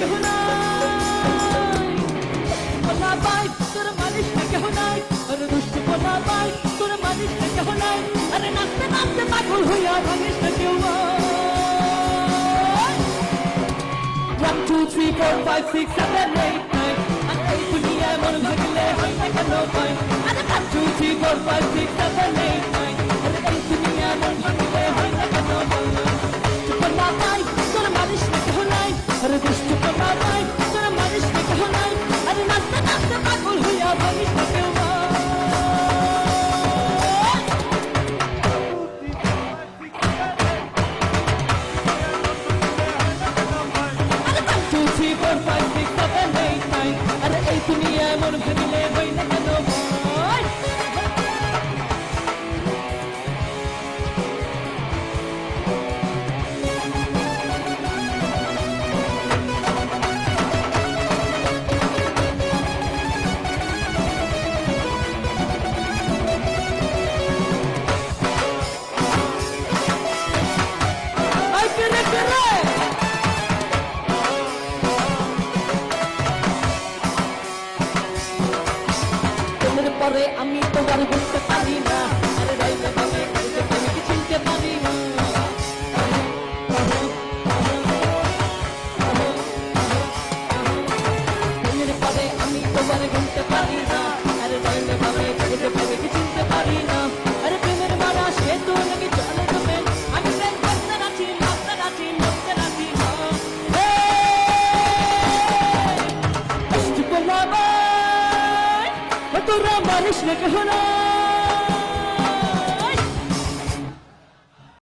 কেহ নাই পোলা ভাই তোর মালিশ নে কেহ নাই আরে দুষ্ট পোলা ভাই তোর মালিশ নে কেহ নাই আরে নাচতে নাচতে পাগল হইয়া ভাঙিস না কেউ 1 2 3 4 5 6 7 8 9 আর এই দুনিয়ায় মন ভাগলে হয় না কেন ভাই আরে 1 2 3 4 5 6 7 8 9 আরে এই দুনিয়ায় মন ভাগলে হয় না কেন ভাই পোলা ভাই তোর মালিশ নে কেহ নাই আরে দুষ্ট পোলা ভাই তোর মালিশ নে কেহ নাই আরে নাচতে নাচতে পাগল হইয়া ভাঙিস না কেউ আরে এই দুনিয়ায় মন ভাগলে হয় না কেন ভাই পরে আমি তোমার বুঝতে পারি না আরে রাইলে ভাবে আমি কি চিনতে পারি না পরে আমি তোমার বুঝতে পারি না আরে রাইলে ভাবে আমি কি চিনতে পারি না আরে প্রেমের মারা সে তো নাকি চলে তুমি আমি প্রেম করতে রাজি মারতে রাজি মরতে রাজি না তোরা মানিস না কেহ না